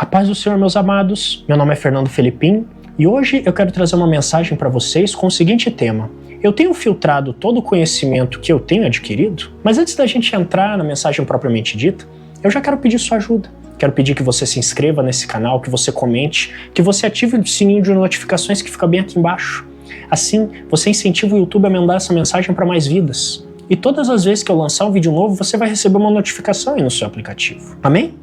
A paz do Senhor, meus amados. Meu nome é Fernando Felipim e hoje eu quero trazer uma mensagem para vocês com o seguinte tema. Eu tenho filtrado todo o conhecimento que eu tenho adquirido, mas antes da gente entrar na mensagem propriamente dita, eu já quero pedir sua ajuda. Quero pedir que você se inscreva nesse canal, que você comente, que você ative o sininho de notificações que fica bem aqui embaixo. Assim, você incentiva o YouTube a mandar essa mensagem para mais vidas. E todas as vezes que eu lançar um vídeo novo, você vai receber uma notificação aí no seu aplicativo. Amém?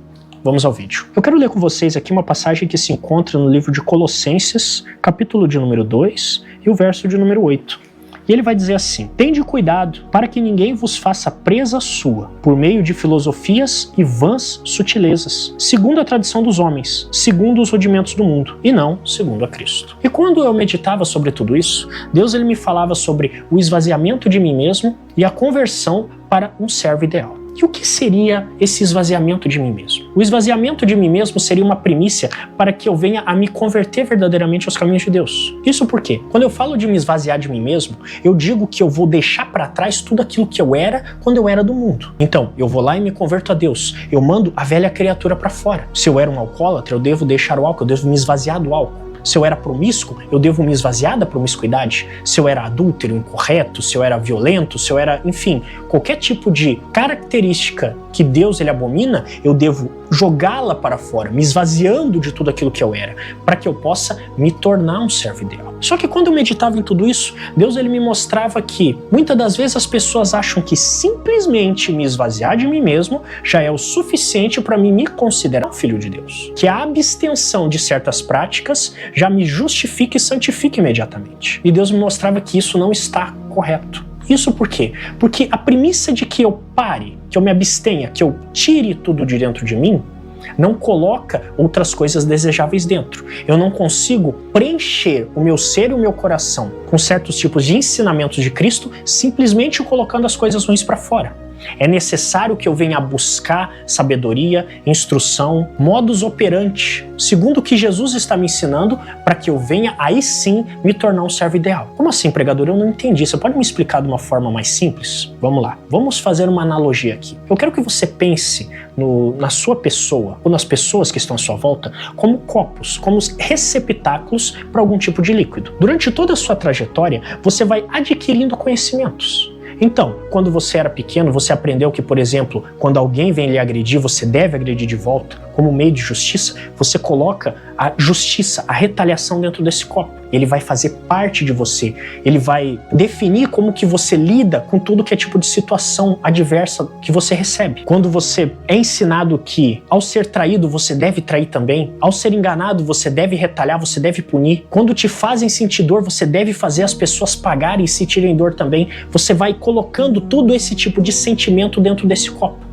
Vamos ao vídeo. Eu quero ler com vocês aqui uma passagem que se encontra no livro de Colossenses, capítulo de número 2 e o verso de número 8. E ele vai dizer assim: tende cuidado para que ninguém vos faça presa sua, por meio de filosofias e vãs sutilezas, segundo a tradição dos homens, segundo os rudimentos do mundo, e não segundo a Cristo. E quando eu meditava sobre tudo isso, Deus ele me falava sobre o esvaziamento de mim mesmo e a conversão para um servo ideal. E o que seria esse esvaziamento de mim mesmo? O esvaziamento de mim mesmo seria uma primícia para que eu venha a me converter verdadeiramente aos caminhos de Deus. Isso porque, quando eu falo de me esvaziar de mim mesmo, eu digo que eu vou deixar para trás tudo aquilo que eu era quando eu era do mundo. Então, eu vou lá e me converto a Deus. Eu mando a velha criatura para fora. Se eu era um alcoólatra, eu devo deixar o álcool, eu devo me esvaziar do álcool. Se eu era promíscuo, eu devo me esvaziar da promiscuidade. Se eu era adúltero, incorreto, se eu era violento, se eu era, enfim, qualquer tipo de característica que Deus ele abomina, eu devo jogá-la para fora, me esvaziando de tudo aquilo que eu era, para que eu possa me tornar um servo ideal. Só que quando eu meditava em tudo isso, Deus ele me mostrava que muitas das vezes as pessoas acham que simplesmente me esvaziar de mim mesmo já é o suficiente para mim me considerar um filho de Deus. Que a abstenção de certas práticas já me justifica e santifica imediatamente. E Deus me mostrava que isso não está correto. Isso por quê? Porque a premissa de que eu pare, que eu me abstenha, que eu tire tudo de dentro de mim, não coloca outras coisas desejáveis dentro. Eu não consigo preencher o meu ser e o meu coração com certos tipos de ensinamentos de Cristo simplesmente colocando as coisas ruins para fora. É necessário que eu venha buscar sabedoria, instrução, modus operandi, segundo o que Jesus está me ensinando, para que eu venha aí sim me tornar um servo ideal. Como assim, pregador? Eu não entendi. Você pode me explicar de uma forma mais simples? Vamos lá. Vamos fazer uma analogia aqui. Eu quero que você pense na sua pessoa, ou nas pessoas que estão à sua volta, como copos, como receptáculos para algum tipo de líquido. Durante toda a sua trajetória, você vai adquirindo conhecimentos. Então, quando você era pequeno, você aprendeu que, por exemplo, quando alguém vem lhe agredir, você deve agredir de volta. Como meio de justiça, você coloca a justiça, a retaliação dentro desse copo. Ele vai fazer parte de você. Ele vai definir como que você lida com tudo que é tipo de situação adversa que você recebe. Quando você é ensinado que, ao ser traído, você deve trair também. Ao ser enganado, você deve retaliar, você deve punir. Quando te fazem sentir dor, você deve fazer as pessoas pagarem e sentirem dor também. Você vai colocando todo esse tipo de sentimento dentro desse copo.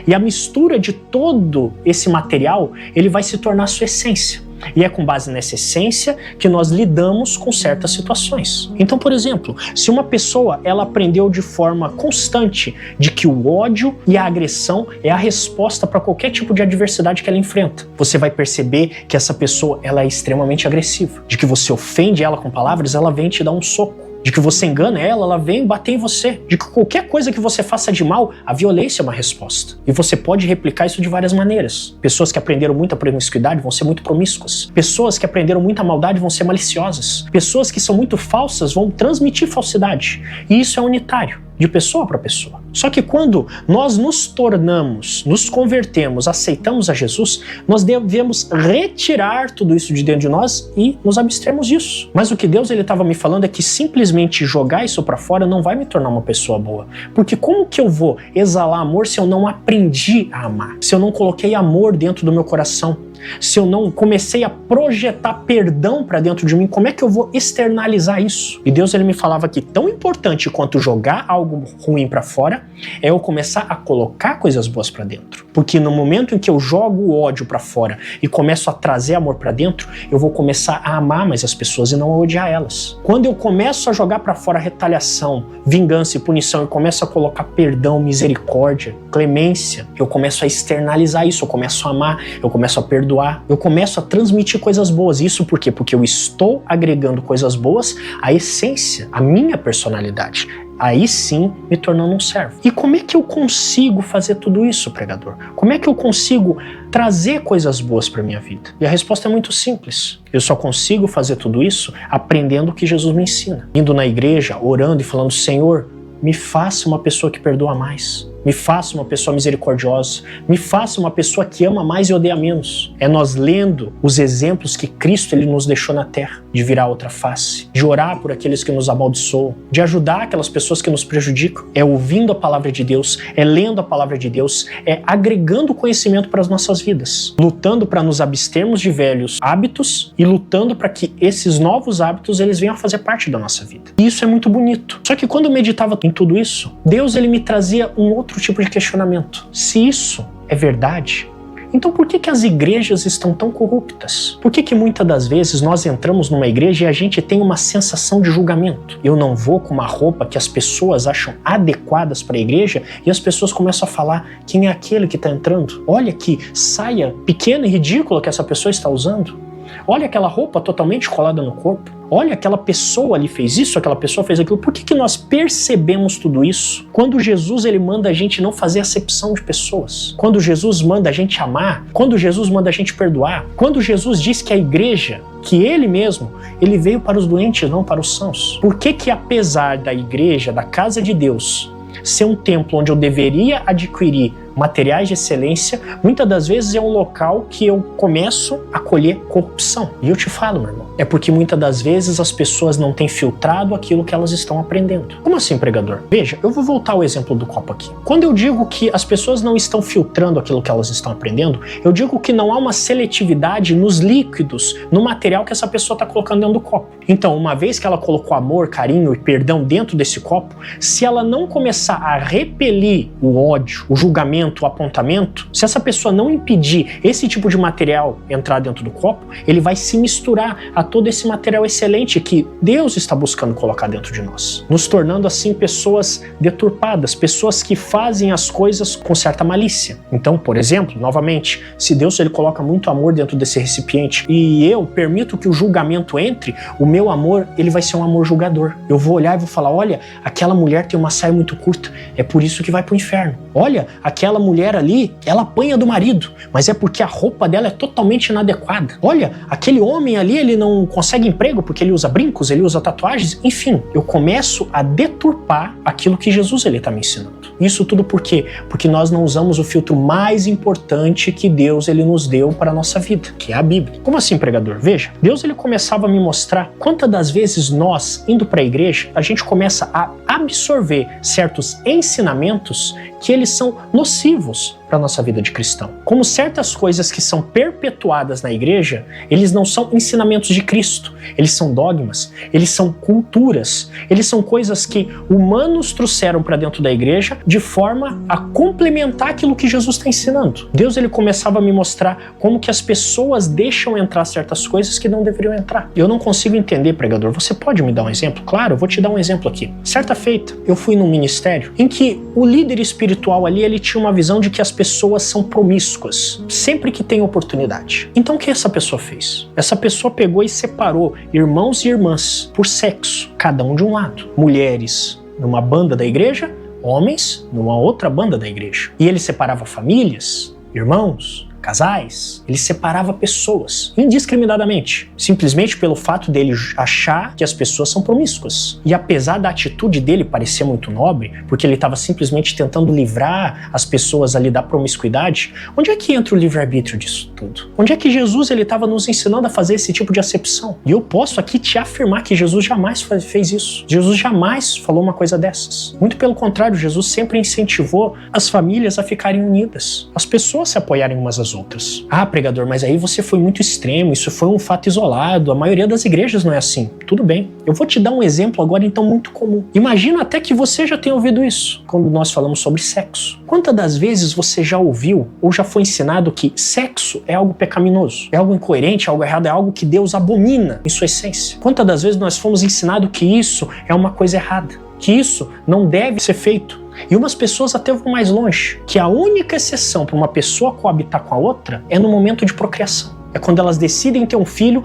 E a mistura de todo esse material, ele vai se tornar a sua essência. E é com base nessa essência que nós lidamos com certas situações. Então, por exemplo, se uma pessoa ela aprendeu de forma constante de que o ódio e a agressão é a resposta para qualquer tipo de adversidade que ela enfrenta, você vai perceber que essa pessoa ela é extremamente agressiva. De que você ofende ela com palavras, ela vem te dar um soco. De que você engana ela, ela vem bater em você. De que qualquer coisa que você faça de mal, a violência é uma resposta. E você pode replicar isso de várias maneiras. Pessoas que aprenderam muita promiscuidade vão ser muito promíscuas. Pessoas que aprenderam muita maldade vão ser maliciosas. Pessoas que são muito falsas vão transmitir falsidade. E isso é unitário, de pessoa para pessoa. Só que quando nós nos tornamos, nos convertemos, aceitamos a Jesus, nós devemos retirar tudo isso de dentro de nós e nos abstermos disso. Mas o que Deus estava me falando é que simplesmente jogar isso para fora não vai me tornar uma pessoa boa. Porque como que eu vou exalar amor se eu não aprendi a amar? Se eu não coloquei amor dentro do meu coração? Se eu não comecei a projetar perdão para dentro de mim, como é que eu vou externalizar isso? E Deus ele me falava que tão importante quanto jogar algo ruim para fora é eu começar a colocar coisas boas para dentro. Porque no momento em que eu jogo o ódio para fora e começo a trazer amor para dentro, eu vou começar a amar mais as pessoas e não a odiar elas. Quando eu começo a jogar para fora retaliação, vingança e punição e começo a colocar perdão, misericórdia, clemência, eu começo a externalizar isso, eu começo a amar, eu começo a perdoar, eu começo a transmitir coisas boas. Isso por quê? Porque eu estou agregando coisas boas à essência, à minha personalidade, aí sim me tornando um servo. E como é que eu consigo fazer tudo isso, pregador? Como é que eu consigo trazer coisas boas para minha vida? E a resposta é muito simples. Eu só consigo fazer tudo isso aprendendo o que Jesus me ensina. Indo na igreja, orando e falando: Senhor, me faça uma pessoa que perdoa mais. Me faça uma pessoa misericordiosa. Me faça uma pessoa que ama mais e odeia menos. É nós lendo os exemplos que Cristo ele nos deixou na terra. De virar outra face. De orar por aqueles que nos amaldiçoam. De ajudar aquelas pessoas que nos prejudicam. É ouvindo a palavra de Deus. É lendo a palavra de Deus. É agregando conhecimento para as nossas vidas. Lutando para nos abstermos de velhos hábitos e lutando para que esses novos hábitos eles venham a fazer parte da nossa vida. E isso é muito bonito. Só que quando eu meditava em tudo isso, Deus ele me trazia um outro tipo de questionamento. Se isso é verdade, então por que as igrejas estão tão corruptas? Por que muitas das vezes nós entramos numa igreja e a gente tem uma sensação de julgamento? Eu não vou com uma roupa que as pessoas acham adequadas para a igreja e as pessoas começam a falar: quem é aquele que está entrando? Olha que saia pequena e ridícula que essa pessoa está usando. Olha aquela roupa totalmente colada no corpo. Olha, aquela pessoa ali fez isso, aquela pessoa fez aquilo. Por que nós percebemos tudo isso quando Jesus ele manda a gente não fazer acepção de pessoas? Quando Jesus manda a gente amar? Quando Jesus manda a gente perdoar? Quando Jesus diz que a igreja, que ele mesmo, ele veio para os doentes, não para os sãos? Por que apesar da igreja, da casa de Deus, ser um templo onde eu deveria adquirir materiais de excelência, muitas das vezes é um local que eu começo a colher corrupção? E eu te falo, meu irmão, é porque muitas das vezes as pessoas não têm filtrado aquilo que elas estão aprendendo. Como assim, pregador? Veja, eu vou voltar ao exemplo do copo aqui. Quando eu digo que as pessoas não estão filtrando aquilo que elas estão aprendendo, eu digo que não há uma seletividade nos líquidos, no material que essa pessoa está colocando dentro do copo. Então, uma vez que ela colocou amor, carinho e perdão dentro desse copo, se ela não começar a repelir o ódio, o julgamento, o apontamento, se essa pessoa não impedir esse tipo de material entrar dentro do copo, ele vai se misturar a todo esse material excelente que Deus está buscando colocar dentro de nós, nos tornando assim pessoas deturpadas, pessoas que fazem as coisas com certa malícia. Então, por exemplo, novamente, se Deus ele coloca muito amor dentro desse recipiente e eu permito que o julgamento entre, o meu amor ele vai ser um amor julgador. Eu vou olhar e vou falar: olha, aquela mulher tem uma saia muito curta, é por isso que vai pro inferno. Olha, aquela mulher ali, ela apanha do marido, mas é porque a roupa dela é totalmente inadequada. Olha, aquele homem ali, ele não consegue emprego porque ele usa brincos, ele usa tatuagens. Enfim, eu começo a deturpar aquilo que Jesus ele está me ensinando. Isso tudo por quê? Porque nós não usamos o filtro mais importante que Deus ele nos deu para a nossa vida, que é a Bíblia. Como assim, pregador? Veja, Deus ele começava a me mostrar quantas das vezes nós, indo para a igreja, a gente começa a absorver certos ensinamentos que eles são nocivos para a nossa vida de cristão. Como certas coisas que são perpetuadas na igreja, eles não são ensinamentos de Cristo, eles são dogmas, eles são culturas, eles são coisas que humanos trouxeram para dentro da igreja de forma a complementar aquilo que Jesus está ensinando. Deus ele começava a me mostrar como que as pessoas deixam entrar certas coisas que não deveriam entrar. Eu não consigo entender, pregador. Você pode me dar um exemplo? Claro, eu vou te dar um exemplo aqui. Certa feita, eu fui num ministério em que o líder espiritual ali, ele tinha uma visão de que as pessoas são promíscuas, sempre que tem oportunidade. Então o que essa pessoa fez? Essa pessoa pegou e separou irmãos e irmãs por sexo, cada um de um lado. Mulheres numa banda da igreja, homens numa outra banda da igreja. E ele separava famílias, irmãos, casais, ele separava pessoas indiscriminadamente, simplesmente pelo fato dele achar que as pessoas são promíscuas. E apesar da atitude dele parecer muito nobre, porque ele estava simplesmente tentando livrar as pessoas ali da promiscuidade, onde é que entra o livre-arbítrio disso tudo? Onde é que Jesus ele estava nos ensinando a fazer esse tipo de acepção? E eu posso aqui te afirmar que Jesus jamais fez isso. Jesus jamais falou uma coisa dessas. Muito pelo contrário, Jesus sempre incentivou as famílias a ficarem unidas, as pessoas se apoiarem umas às outras. Ah, pregador, mas aí você foi muito extremo, isso foi um fato isolado, a maioria das igrejas não é assim. Tudo bem. Eu vou te dar um exemplo agora então muito comum. Imagina até que você já tenha ouvido isso, quando nós falamos sobre sexo. Quantas das vezes você já ouviu ou já foi ensinado que sexo é algo pecaminoso, é algo incoerente, é algo errado, é algo que Deus abomina em sua essência? Quantas das vezes nós fomos ensinados que isso é uma coisa errada, que isso não deve ser feito? E umas pessoas até vão mais longe, que a única exceção para uma pessoa coabitar com a outra é no momento de procriação. É quando elas decidem ter um filho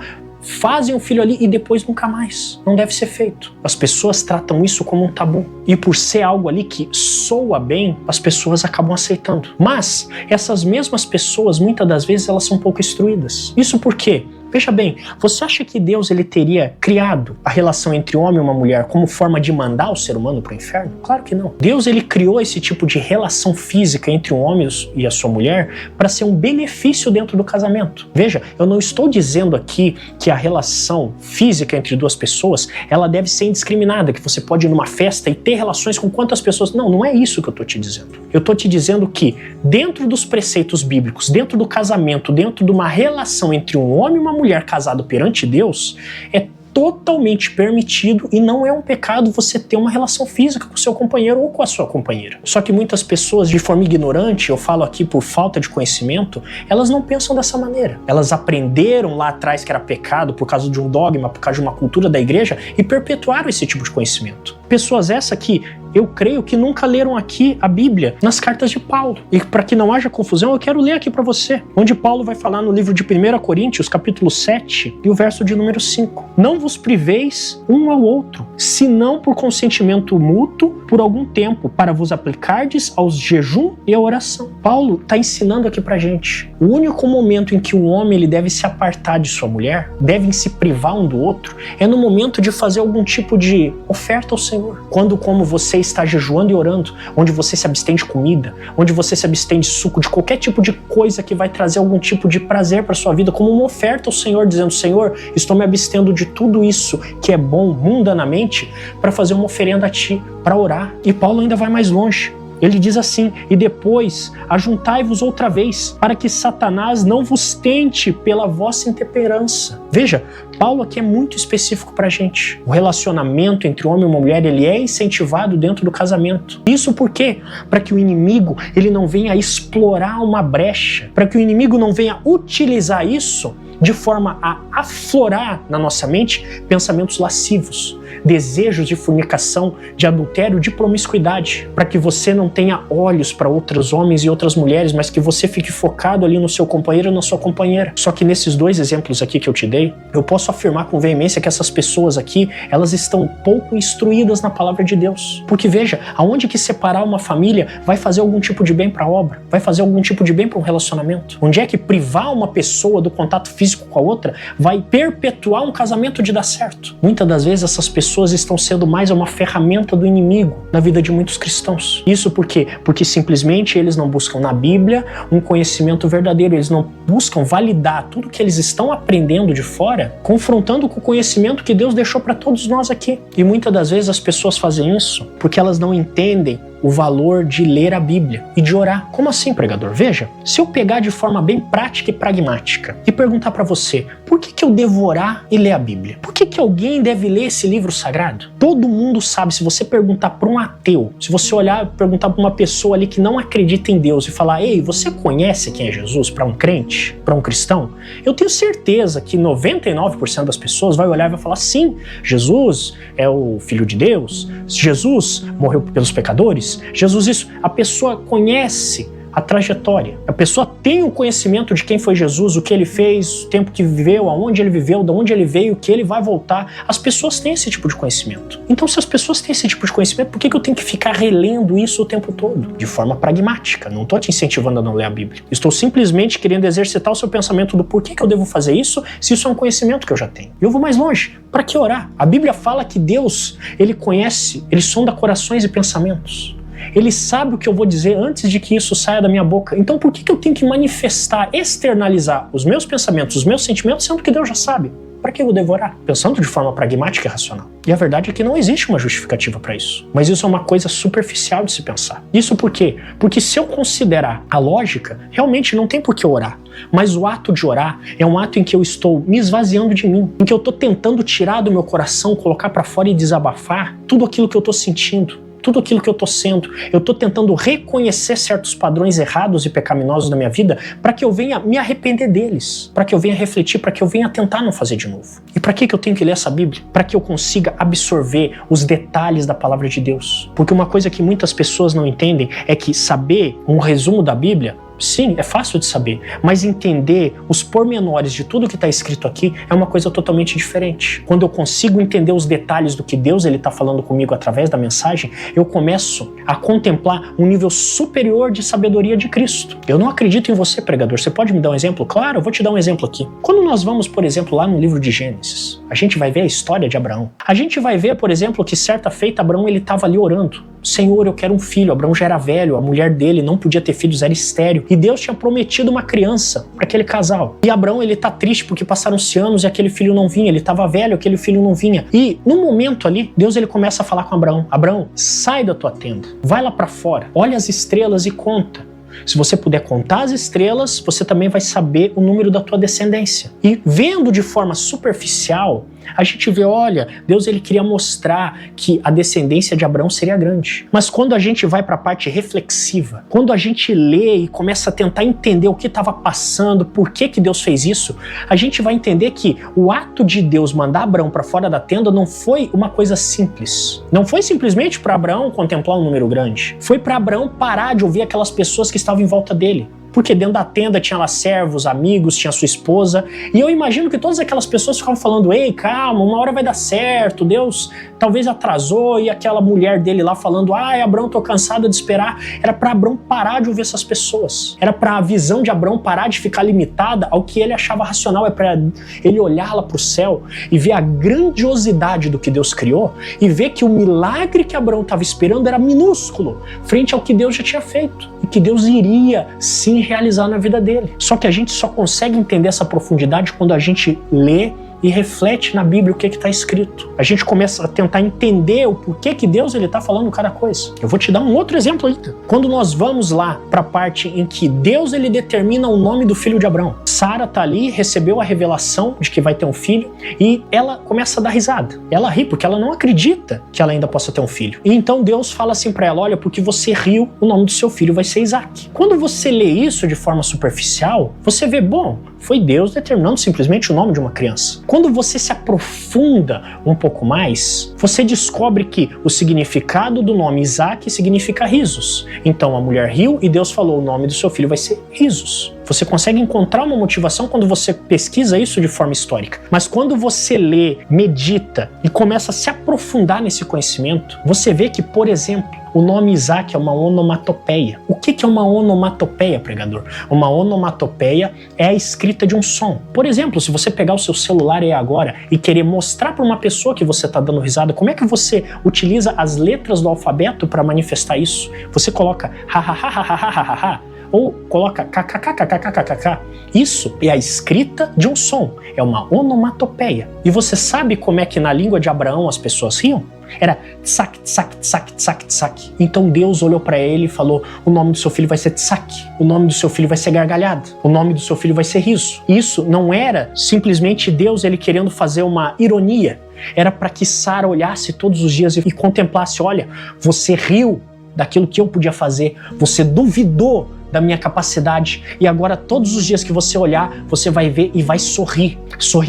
fazem um filho ali e depois nunca mais. Não deve ser feito. As pessoas tratam isso como um tabu. E por ser algo ali que soa bem, as pessoas acabam aceitando. Mas essas mesmas pessoas, muitas das vezes, elas são um pouco instruídas. Isso por quê? Veja bem, você acha que Deus ele teria criado a relação entre homem e uma mulher como forma de mandar o ser humano para o inferno? Claro que não. Deus ele criou esse tipo de relação física entre um homem e a sua mulher para ser um benefício dentro do casamento. Veja, eu não estou dizendo aqui que a relação física entre duas pessoas ela deve ser indiscriminada, que você pode ir numa festa e ter relações com quantas pessoas. Não, não é isso que eu estou te dizendo. Eu estou te dizendo que dentro dos preceitos bíblicos, dentro do casamento, dentro de uma relação entre um homem e uma mulher casado perante Deus, é totalmente permitido e não é um pecado você ter uma relação física com o seu companheiro ou com a sua companheira. Só que muitas pessoas, de forma ignorante, eu falo aqui por falta de conhecimento, elas não pensam dessa maneira. Elas aprenderam lá atrás que era pecado por causa de um dogma, por causa de uma cultura da igreja e perpetuaram esse tipo de conhecimento. Pessoas essa que eu creio que nunca leram aqui a Bíblia nas cartas de Paulo. E para que não haja confusão, eu quero ler aqui para você, onde Paulo vai falar no livro de 1 Coríntios, capítulo 7, e o verso de número 5. Não vos priveis um ao outro, senão por consentimento mútuo, por algum tempo, para vos aplicardes aos jejum e à oração. Paulo está ensinando aqui pra gente. O único momento em que o homem ele deve se apartar de sua mulher, devem se privar um do outro, é no momento de fazer algum tipo de oferta ao Senhor. Quando, como você está jejuando e orando, onde você se abstém de comida, onde você se abstém de suco, de qualquer tipo de coisa que vai trazer algum tipo de prazer para sua vida, como uma oferta ao Senhor, dizendo: Senhor, estou me abstendo de tudo isso que é bom mundanamente para fazer uma oferenda a Ti, para orar. E Paulo ainda vai mais longe. Ele diz assim: e depois ajuntai-vos outra vez, para que Satanás não vos tente pela vossa intemperança. Veja, Paulo aqui é muito específico pra gente. O relacionamento entre homem e uma mulher, ele é incentivado dentro do casamento. Isso por quê? Para que o inimigo ele não venha explorar uma brecha, para que o inimigo não venha utilizar isso de forma a aflorar na nossa mente pensamentos lascivos, desejos de fornicação, de adultério, de promiscuidade, para que você não tenha olhos para outros homens e outras mulheres, mas que você fique focado ali no seu companheiro e na sua companheira. Só que nesses dois exemplos aqui que eu te dei, eu posso afirmar com veemência que essas pessoas aqui, elas estão pouco instruídas na palavra de Deus. Porque veja, aonde que separar uma família vai fazer algum tipo de bem para a obra, vai fazer algum tipo de bem para um relacionamento? Onde é que privar uma pessoa do contato físico com a outra vai perpetuar um casamento de dar certo? Muitas das vezes essas pessoas estão sendo mais uma ferramenta do inimigo na vida de muitos cristãos. Isso por quê? Porque simplesmente eles não buscam na Bíblia um conhecimento verdadeiro, eles não buscam validar tudo que eles estão aprendendo de fora, confrontando com o conhecimento que Deus deixou para todos nós aqui. E muitas das vezes as pessoas fazem isso porque elas não entendem o valor de ler a Bíblia e de orar. Como assim, pregador? Veja, se eu pegar de forma bem prática e pragmática e perguntar para você, por que eu devo orar e ler a Bíblia? Por que alguém deve ler esse livro sagrado? Todo mundo sabe. Se você perguntar para um ateu, se você olhar e perguntar para uma pessoa ali que não acredita em Deus e falar: ei, você conhece quem é Jesus? Para um crente, para um cristão, eu tenho certeza que 99% das pessoas vai olhar e vai falar: sim, Jesus é o Filho de Deus, Jesus morreu pelos pecadores, Jesus isso. A pessoa conhece a trajetória, a pessoa tem o conhecimento de quem foi Jesus, o que ele fez, o tempo que viveu, aonde ele viveu, de onde ele veio, que ele vai voltar. As pessoas têm esse tipo de conhecimento. Então, se as pessoas têm esse tipo de conhecimento, por que eu tenho que ficar relendo isso o tempo todo? De forma pragmática. Não estou te incentivando a não ler a Bíblia. Estou simplesmente querendo exercitar o seu pensamento do porquê que eu devo fazer isso, se isso é um conhecimento que eu já tenho. E eu vou mais longe. Para que orar? A Bíblia fala que Deus, ele conhece, ele sonda corações e pensamentos. Ele sabe o que eu vou dizer antes de que isso saia da minha boca. Então por que eu tenho que manifestar, externalizar os meus pensamentos, os meus sentimentos, sendo que Deus já sabe? Para que eu devo orar? Pensando de forma pragmática e racional. E a verdade é que não existe uma justificativa para isso. Mas isso é uma coisa superficial de se pensar. Isso por quê? Porque se eu considerar a lógica, realmente não tem por que orar. Mas o ato de orar é um ato em que eu estou me esvaziando de mim, em que eu estou tentando tirar do meu coração, colocar para fora e desabafar tudo aquilo que eu estou sentindo, tudo aquilo que eu estou sendo. Eu estou tentando reconhecer certos padrões errados e pecaminosos da minha vida para que eu venha me arrepender deles, para que eu venha refletir, para que eu venha tentar não fazer de novo. E para que eu tenho que ler essa Bíblia? Para que eu consiga absorver os detalhes da palavra de Deus. Porque uma coisa que muitas pessoas não entendem é que saber um resumo da Bíblia Sim, é fácil de saber, mas entender os pormenores de tudo que está escrito aqui é uma coisa totalmente diferente. Quando eu consigo entender os detalhes do que Deus está falando comigo através da mensagem, eu começo a contemplar um nível superior de sabedoria de Cristo. Eu não acredito em você, pregador. Você pode me dar um exemplo? Claro, eu vou te dar um exemplo aqui. Quando nós vamos, por exemplo, lá no livro de Gênesis, a gente vai ver a história de Abraão. A gente vai ver, por exemplo, que certa feita Abraão estava ali orando. Senhor, eu quero um filho. Abraão já era velho, a mulher dele não podia ter filhos, era estéril. E Deus tinha prometido uma criança para aquele casal. E Abraão, tá triste porque passaram-se anos e aquele filho não vinha. Ele estava velho, aquele filho não vinha. E no momento ali, Deus começa a falar com Abraão. Abraão, sai da tua tenda, vai lá para fora, olha as estrelas e conta. Se você puder contar as estrelas, você também vai saber o número da tua descendência. E vendo de forma superficial, a gente vê, olha, Deus queria mostrar que a descendência de Abraão seria grande. Mas quando a gente vai para a parte reflexiva, quando a gente lê e começa a tentar entender o que estava passando, por que Deus fez isso, a gente vai entender que o ato de Deus mandar Abraão para fora da tenda não foi uma coisa simples. Não foi simplesmente para Abraão contemplar um número grande. Foi para Abraão parar de ouvir aquelas pessoas que estavam em volta dele. Porque dentro da tenda tinha lá servos, amigos, tinha sua esposa. E eu imagino que todas aquelas pessoas ficavam falando, ei, calma, uma hora vai dar certo, Deus talvez atrasou. E aquela mulher dele lá falando, ai, Abraão, tô cansada de esperar. Era para Abraão parar de ouvir essas pessoas. Era para a visão de Abraão parar de ficar limitada ao que ele achava racional. É para ele olhar lá para o céu e ver a grandiosidade do que Deus criou e ver que o milagre que Abraão estava esperando era minúsculo frente ao que Deus já tinha feito. E que Deus iria sim realizar na vida dele. Só que a gente só consegue entender essa profundidade quando a gente lê e reflete na Bíblia o que está escrito. A gente começa a tentar entender o porquê que Deus está falando cada coisa. Eu vou te dar um outro exemplo ainda. Quando nós vamos lá para a parte em que Deus determina o nome do filho de Abraão. Sara está ali, recebeu a revelação de que vai ter um filho e ela começa a dar risada. Ela ri porque ela não acredita que ela ainda possa ter um filho. E então Deus fala assim para ela, olha, porque você riu, o nome do seu filho vai ser Isaac. Quando você lê isso de forma superficial, você vê, bom, foi Deus determinando simplesmente o nome de uma criança. Quando você se aprofunda um pouco mais, você descobre que o significado do nome Isaac significa risos. Então a mulher riu e Deus falou, o nome do seu filho vai ser risos. Você consegue encontrar uma motivação quando você pesquisa isso de forma histórica. Mas quando você lê, medita e começa a se aprofundar nesse conhecimento, você vê que, por exemplo, o nome Isaac é uma onomatopeia. O que é uma onomatopeia, pregador? Uma onomatopeia é a escrita de um som. Por exemplo, se você pegar o seu celular aí agora e querer mostrar para uma pessoa que você está dando risada, como é que você utiliza as letras do alfabeto para manifestar isso? Você coloca ha ha ha ha ha ha ha, ou coloca kkkkkkkkk. Isso é a escrita de um som, é uma onomatopeia. E você sabe como é que na língua de Abraão as pessoas riam? Era tsak, tsak, tsak, tsak, tsak. Então Deus olhou para ele e falou, o nome do seu filho vai ser tsak, o nome do seu filho vai ser gargalhada, o nome do seu filho vai ser riso. Isso não era simplesmente Deus querendo fazer uma ironia, era para que Sara olhasse todos os dias e contemplasse, olha, você riu daquilo que eu podia fazer, você duvidou da minha capacidade e agora todos os dias que você olhar, você vai ver e vai sorrir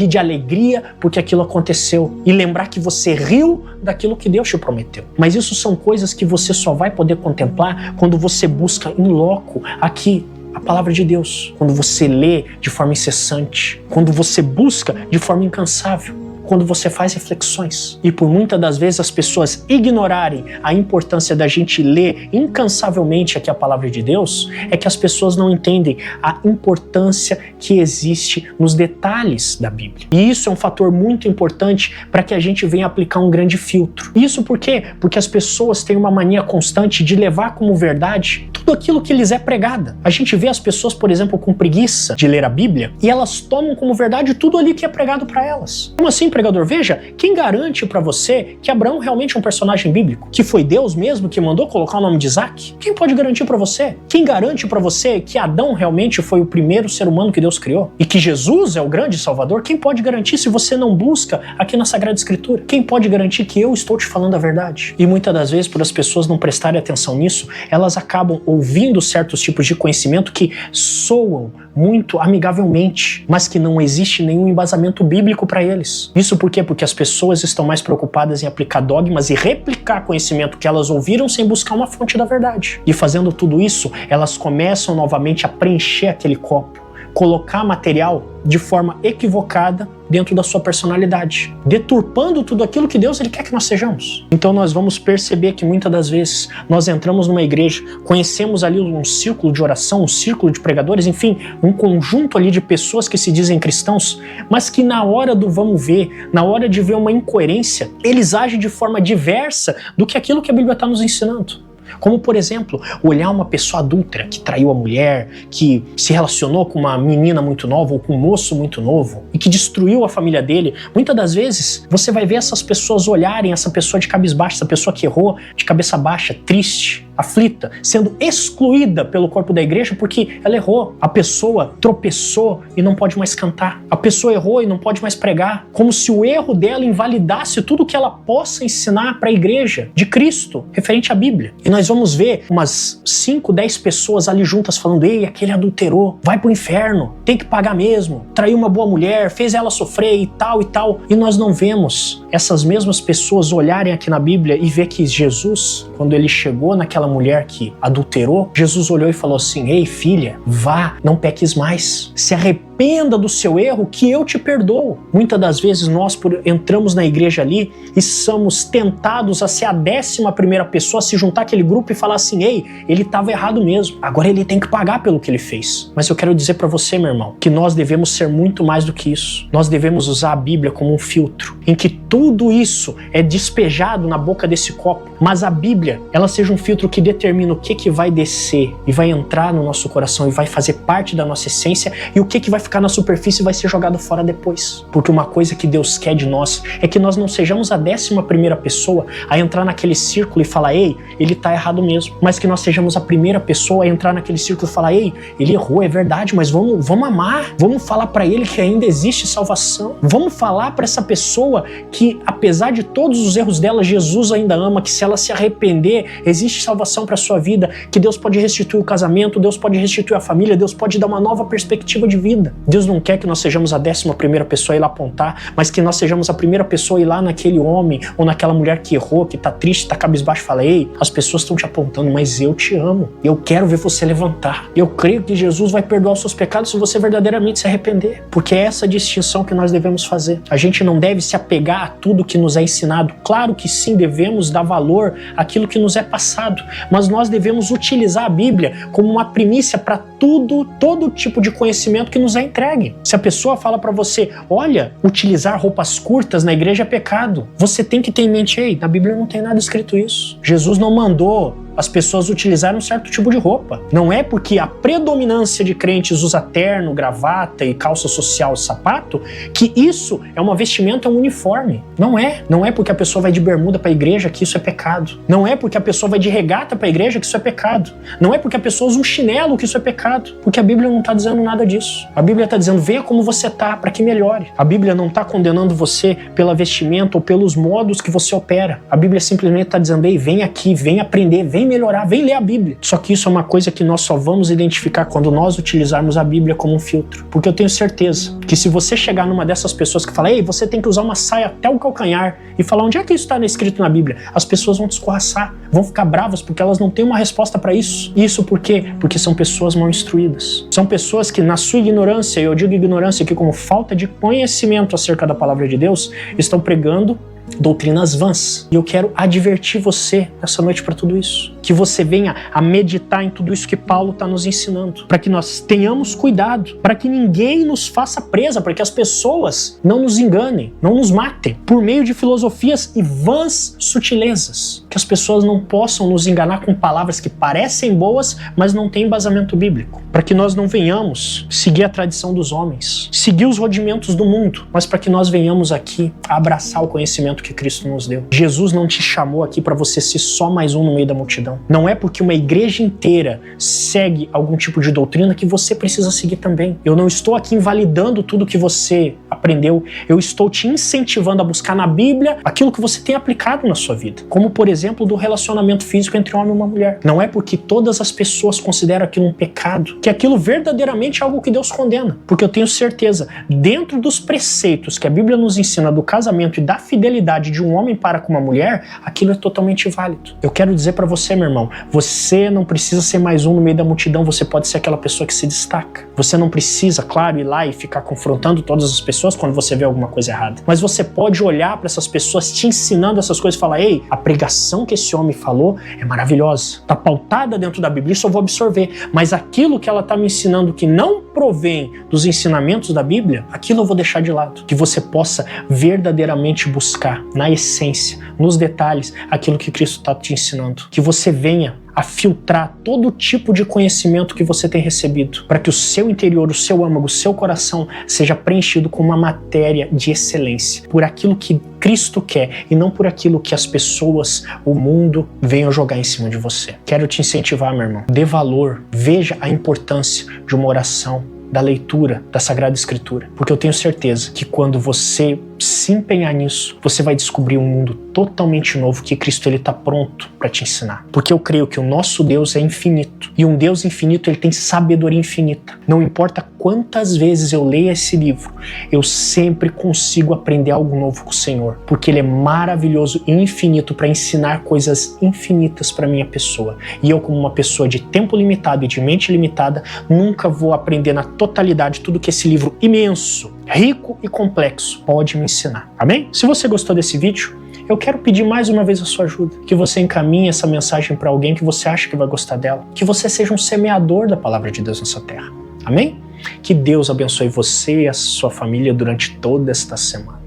de alegria porque aquilo aconteceu e lembrar que você riu daquilo que Deus te prometeu. Mas isso são coisas que você só vai poder contemplar quando você busca in loco aqui a palavra de Deus, quando você lê de forma incessante, quando você busca de forma incansável, quando você faz reflexões. E por muitas das vezes as pessoas ignorarem a importância da gente ler incansavelmente aqui a palavra de Deus, é que as pessoas não entendem a importância que existe nos detalhes da Bíblia. E isso é um fator muito importante para que a gente venha aplicar um grande filtro. Isso por quê? Porque as pessoas têm uma mania constante de levar como verdade tudo aquilo que lhes é pregada. A gente vê as pessoas, por exemplo, com preguiça de ler a Bíblia e elas tomam como verdade tudo ali que é pregado para elas. Como assim, pregador? Veja, quem garante para você que Abraão realmente é um personagem bíblico? Que foi Deus mesmo que mandou colocar o nome de Isaac? Quem pode garantir para você? Quem garante para você que Adão realmente foi o primeiro ser humano que Deus criou? E que Jesus é o grande Salvador? Quem pode garantir se você não busca aqui na Sagrada Escritura? Quem pode garantir que eu estou te falando a verdade? E muitas das vezes, por as pessoas não prestarem atenção nisso, elas acabam ouvindo certos tipos de conhecimento que soam muito amigavelmente, mas que não existe nenhum embasamento bíblico para eles. Isso Isso por quê? Porque as pessoas estão mais preocupadas em aplicar dogmas e replicar conhecimento que elas ouviram sem buscar uma fonte da verdade. E fazendo tudo isso, elas começam novamente a preencher aquele copo, colocar material de forma equivocada dentro da sua personalidade, deturpando tudo aquilo que Deus ele quer que nós sejamos. Então nós vamos perceber que muitas das vezes nós entramos numa igreja, conhecemos ali um círculo de oração, um círculo de pregadores, enfim, um conjunto ali de pessoas que se dizem cristãos, mas que na hora do vamos ver, na hora de ver uma incoerência, eles agem de forma diversa do que aquilo que a Bíblia está nos ensinando. Como, por exemplo, olhar uma pessoa adúltera que traiu a mulher, que se relacionou com uma menina muito nova ou com um moço muito novo e que destruiu a família dele. Muitas das vezes você vai ver essas pessoas olharem essa pessoa de cabeça baixa, essa pessoa que errou de cabeça baixa, triste, aflita, sendo excluída pelo corpo da igreja porque ela errou. A pessoa tropeçou e não pode mais cantar. A pessoa errou e não pode mais pregar. Como se o erro dela invalidasse tudo que ela possa ensinar para a igreja de Cristo, referente à Bíblia. E nós vamos ver umas 5, 10 pessoas ali juntas falando: ei, aquele adulterou, vai pro inferno, tem que pagar mesmo, traiu uma boa mulher, fez ela sofrer e tal e tal. E nós não vemos essas mesmas pessoas olharem aqui na Bíblia e ver que Jesus, quando ele chegou naquela mulher que adulterou, Jesus olhou e falou assim: ei, filha, vá, não peques mais, se arrependa do seu erro que eu te perdoo. Muitas das vezes nós entramos na igreja ali e somos tentados a ser a 11ª pessoa a se juntar àquele grupo e falar assim: ei, ele estava errado mesmo, agora ele tem que pagar pelo que ele fez. Mas eu quero dizer para você, meu irmão, que nós devemos ser muito mais do que isso. Nós devemos usar a Bíblia como um filtro, em que tudo isso é despejado na boca desse copo, mas a Bíblia, ela seja um filtro que determina o que vai descer e vai entrar no nosso coração e vai fazer parte da nossa essência, e o que vai ficar na superfície vai ser jogado fora depois. Porque uma coisa que Deus quer de nós é que nós não sejamos a 11ª pessoa a entrar naquele círculo e falar: ei, ele tá errado mesmo, mas que nós sejamos a primeira pessoa a entrar naquele círculo e falar: ei, ele errou, é verdade, mas vamos amar, vamos falar para ele que ainda existe salvação, vamos falar para essa pessoa que, apesar de todos os erros dela, Jesus ainda ama, que se ela se arrepender, existe salvação para sua vida, que Deus pode restituir o casamento, Deus pode restituir a família, Deus pode dar uma nova perspectiva de vida. Deus não quer que nós sejamos a 11ª pessoa a ir lá apontar, mas que nós sejamos a primeira pessoa a ir lá naquele homem ou naquela mulher que errou, que tá triste, tá cabisbaixo, e fala: ei, as pessoas estão te apontando, mas eu te amo, eu quero ver você levantar, eu creio que Jesus vai perdoar os seus pecados se você verdadeiramente se arrepender. Porque é essa distinção que nós devemos fazer. A gente não deve se apegar a tudo que nos é ensinado. Claro que sim, devemos dar valor àquilo que nos é passado, mas nós devemos utilizar a Bíblia como uma primícia para todo tipo de conhecimento que nos é entregue. Se a pessoa fala para você: olha, utilizar roupas curtas na igreja é pecado, você tem que ter em mente: ei, na Bíblia não tem nada escrito isso. Jesus não mandou as pessoas utilizarem um certo tipo de roupa. Não é porque a predominância de crentes usa terno, gravata e calça social e sapato que isso é uma vestimenta, um uniforme. Não é. Não é porque a pessoa vai de bermuda para a igreja que isso é pecado. Não é porque a pessoa vai de regata para a igreja que isso é pecado. Não é porque a pessoa usa um chinelo que isso é pecado. Porque a Bíblia não está dizendo nada disso. A Bíblia está dizendo: venha como você está, para que melhore. A Bíblia não está condenando você pela vestimenta ou pelos modos que você opera. A Bíblia simplesmente está dizendo: ei, vem aqui, vem aprender, vem melhorar, vem ler a Bíblia. Só que isso é uma coisa que nós só vamos identificar quando nós utilizarmos a Bíblia como um filtro. Porque eu tenho certeza que se você chegar numa dessas pessoas que fala: ei, você tem que usar uma saia até o calcanhar, e falar: onde é que isso está escrito na Bíblia? As pessoas vão te escorraçar, vão ficar bravas porque elas não têm uma resposta para isso. Isso por quê? Porque são pessoas mal instruídas. São pessoas que, na sua ignorância, e eu digo ignorância aqui como falta de conhecimento acerca da palavra de Deus, estão pregando doutrinas vãs. E eu quero advertir você nessa noite para tudo isso. Que você venha a meditar em tudo isso que Paulo está nos ensinando. Para que nós tenhamos cuidado, para que ninguém nos faça presa, para que as pessoas não nos enganem, não nos matem, por meio de filosofias e vãs sutilezas. Que as pessoas não possam nos enganar com palavras que parecem boas, mas não têm embasamento bíblico. Para que nós não venhamos seguir a tradição dos homens, seguir os rudimentos do mundo, mas para que nós venhamos aqui a abraçar o conhecimento que Cristo nos deu. Jesus não te chamou aqui para você ser só mais um no meio da multidão. Não é porque uma igreja inteira segue algum tipo de doutrina que você precisa seguir também. Eu não estou aqui invalidando tudo que você aprendeu. Eu estou te incentivando a buscar na Bíblia aquilo que você tem aplicado na sua vida. Como, por exemplo, do relacionamento físico entre um homem e uma mulher. Não é porque todas as pessoas consideram aquilo um pecado que aquilo verdadeiramente é algo que Deus condena. Porque eu tenho certeza, dentro dos preceitos que a Bíblia nos ensina do casamento e da fidelidade de um homem para com uma mulher, aquilo é totalmente válido. Eu quero dizer para você, meu irmão, você não precisa ser mais um no meio da multidão, você pode ser aquela pessoa que se destaca. Você não precisa, claro, ir lá e ficar confrontando todas as pessoas quando você vê alguma coisa errada. Mas você pode olhar para essas pessoas te ensinando essas coisas e falar: ei, a pregação que esse homem falou é maravilhosa, está pautada dentro da Bíblia, isso eu vou absorver. Mas aquilo que ela está me ensinando que não provém dos ensinamentos da Bíblia, aquilo eu vou deixar de lado. Que você possa verdadeiramente buscar, na essência, nos detalhes, aquilo que Cristo está te ensinando. Que você venha a filtrar todo tipo de conhecimento que você tem recebido, para que o seu interior, o seu âmago, o seu coração seja preenchido com uma matéria de excelência, por aquilo que Cristo quer e não por aquilo que as pessoas, o mundo, venham jogar em cima de você. Quero te incentivar, meu irmão. Dê valor, veja a importância de uma oração, da leitura da Sagrada Escritura, porque eu tenho certeza que quando você se empenhar nisso, você vai descobrir um mundo totalmente novo que Cristo está pronto para te ensinar. Porque eu creio que o nosso Deus é infinito, e um Deus infinito ele tem sabedoria infinita. Não importa quantas vezes eu leia esse livro, eu sempre consigo aprender algo novo com o Senhor, porque Ele é maravilhoso e infinito para ensinar coisas infinitas para minha pessoa. E eu, como uma pessoa de tempo limitado e de mente limitada, nunca vou aprender na totalidade tudo que esse livro imenso, rico e complexo pode me ensinar. Amém? Se você gostou desse vídeo, eu quero pedir mais uma vez a sua ajuda. Que você encaminhe essa mensagem para alguém que você acha que vai gostar dela. Que você seja um semeador da palavra de Deus nessa terra. Amém? Que Deus abençoe você e a sua família durante toda esta semana.